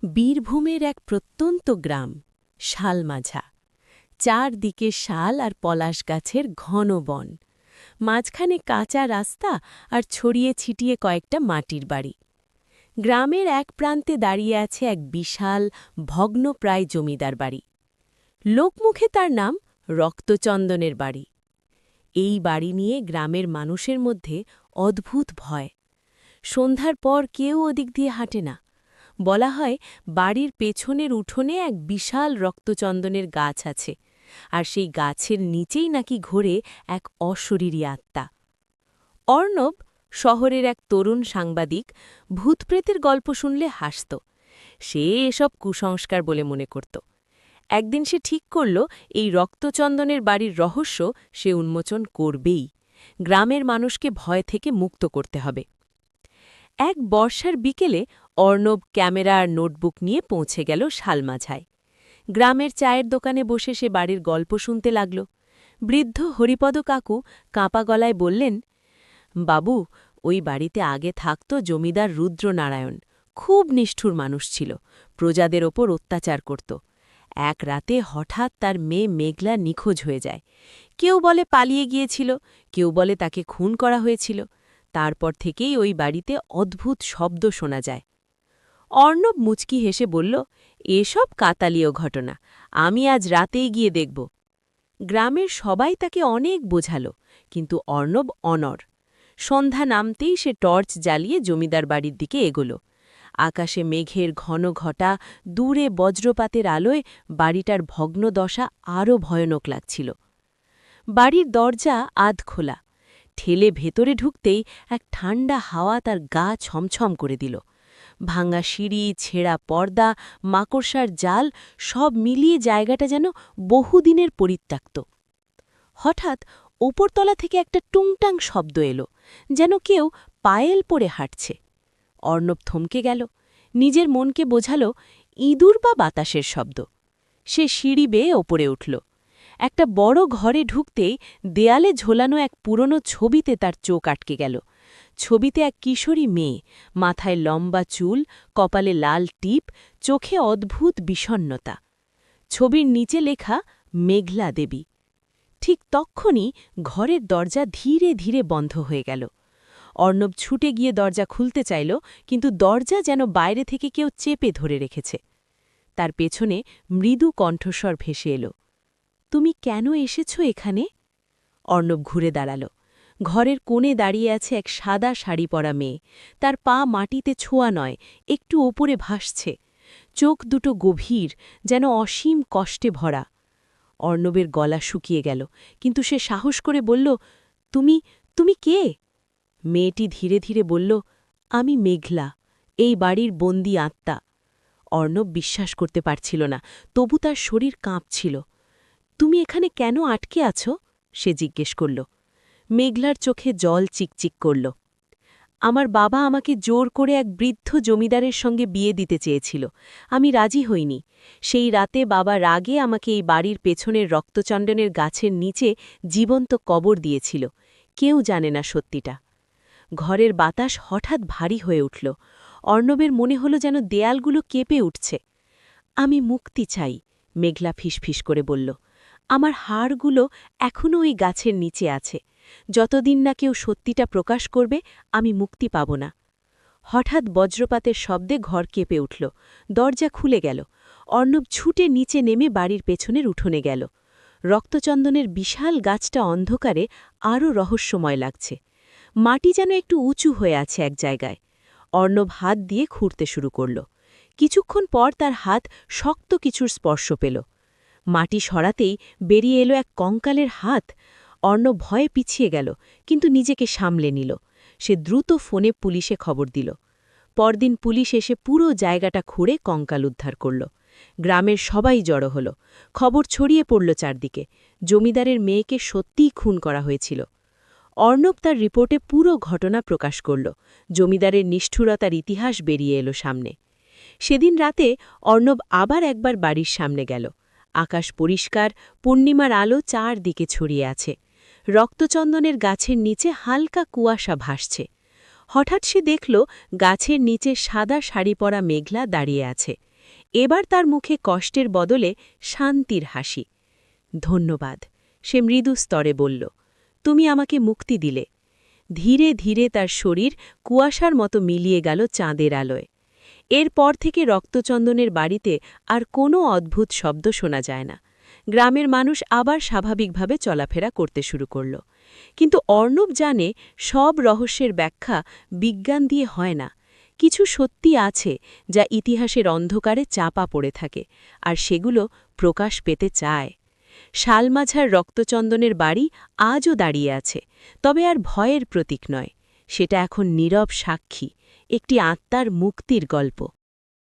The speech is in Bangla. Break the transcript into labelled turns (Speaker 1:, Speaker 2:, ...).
Speaker 1: বীরভূমের এক প্রত্যন্ত গ্রাম শালমাঝা। চারদিকে শাল আর পলাশ গাছের ঘন বন, মাঝখানে কাঁচা রাস্তা আর ছড়িয়ে ছিটিয়ে কয়েকটা মাটির বাড়ি। গ্রামের এক প্রান্তে দাঁড়িয়ে আছে এক বিশাল ভগ্নপ্রায় জমিদার বাড়ি। লোকমুখে তার নাম রক্তচন্দনের বাড়ি। এই বাড়ি নিয়ে গ্রামের মানুষের মধ্যে অদ্ভুত ভয়। সন্ধ্যার পর কেউ ওদিক দিয়ে হাঁটে না। বলা হয় বাড়ির পেছনের উঠোনে এক বিশাল রক্তচন্দনের গাছ আছে, আর সেই গাছের নিচেই নাকি ঘোরে এক অশরীরী আত্মা। অর্ণব, শহরের এক তরুণ সাংবাদিক, ভূতপ্রেতের গল্প শুনলে হাসত। সে এসব কুসংস্কার বলে মনে করত। একদিন সে ঠিক করল এই রক্তচন্দনের বাড়ির রহস্য সে উন্মোচন করবেই। গ্রামের মানুষকে ভয় থেকে মুক্ত করতে হবে। এক বর্ষার বিকেলে অর্ণব ক্যামেরা আর নোটবুক নিয়ে পৌঁছে গেল শালমাঝায়। গ্রামের চায়ের দোকানে বসে সে বাড়ির গল্প শুনতে লাগল। বৃদ্ধ হরিপদ কাকু কাঁপা গলায় বললেন, বাবু, ওই বাড়িতে আগে থাকত জমিদার রুদ্রনারায়ণ। খুব নিষ্ঠুর মানুষ ছিল, প্রজাদের ওপর অত্যাচার করত। এক রাতে হঠাৎ তার মেয়ে মেঘলা নিখোঁজ হয়ে যায়। কেউ বলে পালিয়ে গিয়েছিল, কেউ বলে তাকে খুন করা হয়েছিল। তারপর থেকেই ওই বাড়িতে অদ্ভুত শব্দ শোনা যায়। অর্ণব মুচকি হেসে বলল, এসব কাতালীয় ঘটনা, আমি আজ রাতেই গিয়ে দেখব। গ্রামের সবাই তাকে অনেক বোঝাল, কিন্তু অর্ণব অনড়। সন্ধ্যা নামতেই সে টর্চ জ্বালিয়ে জমিদার বাড়ির দিকে এগোল। আকাশে মেঘের ঘন ঘটা, দূরে বজ্রপাতের আলোয় বাড়িটার ভগ্নদশা আরও ভয়ানক লাগছিল। বাড়ির দরজা আধ খোলা। ঠেলে ভেতরে ঢুকতেই এক ঠান্ডা হাওয়া তার গা ছমছম করে দিল। ভাঙা সিঁড়ি, ছেঁড়া পর্দা, মাকড়সার জাল, সব মিলিয়ে জায়গাটা যেন বহুদিনের পরিত্যক্ত। হঠাৎ ওপরতলা থেকে একটা টুংটাং শব্দ এলো, যেন কেউ পায়েল পরে হাঁটছে। অর্ণব থমকে গেল। নিজের মনকে বোঝাল ইঁদুর বা বাতাসের শব্দ। সে সিঁড়ি বেয়ে ওপরে উঠল। একটা বড় ঘরে ঢুকতেই দেয়ালে ঝোলানো এক পুরনো ছবিতে তার চোখ আটকে গেল। ছবিতে এক কিশোরী মেয়ে, মাথায় লম্বা চুল, কপালে লাল টিপ, চোখে অদ্ভুত বিষণ্নতা। ছবির নিচে লেখা মেঘলা দেবী। ঠিক তক্ষুনি ঘরের দরজা ধীরে ধীরে বন্ধ হয়ে গেল। অর্ণব ছুটে গিয়ে দরজা খুলতে চাইল, কিন্তু দরজা যেন বাইরে থেকে কেউ চেপে ধরে রেখেছে। তার পেছনে মৃদু কণ্ঠস্বর ভেসে এলো, তুমি কেন এসেছ এখানে? অর্ণব ঘুরে দাঁড়াল। ঘরের কোণে দাঁড়িয়ে আছে এক সাদা শাড়ি পরা মেয়ে। তার পা মাটিতে ছোঁয়া নয়, একটু ওপরে ভাসছে। চোখ দুটো গভীর, যেন অসীম কষ্টে ভরা। অর্ণবের গলা শুকিয়ে গেল, কিন্তু সে সাহস করে বলল, তুমি তুমি কে? মেয়েটি ধীরে ধীরে বলল, আমি মেঘলা, এই বাড়ির বন্দি আত্মা। অর্ণব বিশ্বাস করতে পারছিল না, তবু তার শরীর কাঁপছিল। তুমি এখানে কেন আটকে আছো? সে জিজ্ঞেস করল। মেঘলার চোখে জল চিকচিক করল। আমার বাবা আমাকে জোর করে এক বৃদ্ধ জমিদারের সঙ্গে বিয়ে দিতে চেয়েছিল। আমি রাজি হইনি। সেই রাতে বাবা রাগে আমাকে এই বাড়ির পেছনের রক্তচন্দনের গাছের নিচে জীবন্ত কবর দিয়েছিল। কেউ জানে না সত্যিটা। ঘরের বাতাস হঠাৎ ভারী হয়ে উঠল। অর্ণবের মনে হল যেন দেয়ালগুলো কেঁপে উঠছে। আমি মুক্তি চাই, মেঘলা ফিসফিস করে বলল। আমার হাড়গুলো এখনও ওই গাছের নিচে আছে। যতদিন না কেউ সত্যিটা প্রকাশ করবে, আমি মুক্তি পাব না। হঠাৎ বজ্রপাতের শব্দে ঘর কেঁপে উঠল। দরজা খুলে গেল। অর্ণব ছুটে নিচে নেমে বাড়ির পেছনের উঠোনে গেল। রক্তচন্দনের বিশাল গাছটা অন্ধকারে আরও রহস্যময় লাগছে। মাটি যেন একটু উঁচু হয়ে আছে এক জায়গায়। অর্ণব হাত দিয়ে খুঁড়তে শুরু করল। কিছুক্ষণ পর তার হাত শক্ত কিছুর স্পর্শ পেল। মাটি সরাতেই বেরিয়ে এলো এক কঙ্কালের হাত। অর্ণব ভয়ে পিছিয়ে গেল, কিন্তু নিজেকে সামলে নিল। সে দ্রুত ফোনে পুলিশে খবর দিল। পরদিন পুলিশ এসে পুরো জায়গাটা খুঁড়ে কঙ্কাল উদ্ধার করল। গ্রামের সবাই জড়ো হল। খবর ছড়িয়ে পড়ল চারদিকে। জমিদারের মেয়েকে সত্যিই খুন করা হয়েছিল। অর্ণব তার রিপোর্টে পুরো ঘটনা প্রকাশ করল। জমিদারের নিষ্ঠুরতার ইতিহাস বেরিয়ে এলো সামনে। সেদিন রাতে অর্ণব আবার একবার বাড়ির সামনে গেল। আকাশ পরিষ্কার, পূর্ণিমার আলো চারদিকে ছড়িয়ে আছে। রক্তচন্দনের গাছের নিচে হালকা কুয়াশা ভাসছে। হঠাৎ সে দেখল গাছের নিচে সাদা শাড়ি পরা মেঘলা দাঁড়িয়ে আছে। এবার তার মুখে কষ্টের বদলে শান্তির হাসি। ধন্যবাদ, সে মৃদু স্তরে বলল। তুমি আমাকে মুক্তি দিলে। ধীরে ধীরে তার শরীর কুয়াশার মতো মিলিয়ে গেল চাঁদের আলোয়। এরপর থেকে রক্তচন্দনের বাড়িতে আর কোনো অদ্ভুত শব্দ শোনা যায় না। গ্রামের মানুষ আবার স্বাভাবিকভাবে চলাফেরা করতে শুরু করল। কিন্তু অর্ণব জানে, সব রহস্যের ব্যাখ্যা বিজ্ঞান দিয়ে হয় না। কিছু সত্যি আছে যা ইতিহাসের অন্ধকারে চাপা পড়ে থাকে, আর সেগুলো প্রকাশ পেতে চায়। শালমাঝার রক্তচন্দনের বাড়ি আজও দাঁড়িয়ে আছে, তবে আর ভয়ের প্রতীক নয়। সেটা এখন নীরব সাক্ষী, একটি আত্মার মুক্তির গল্প।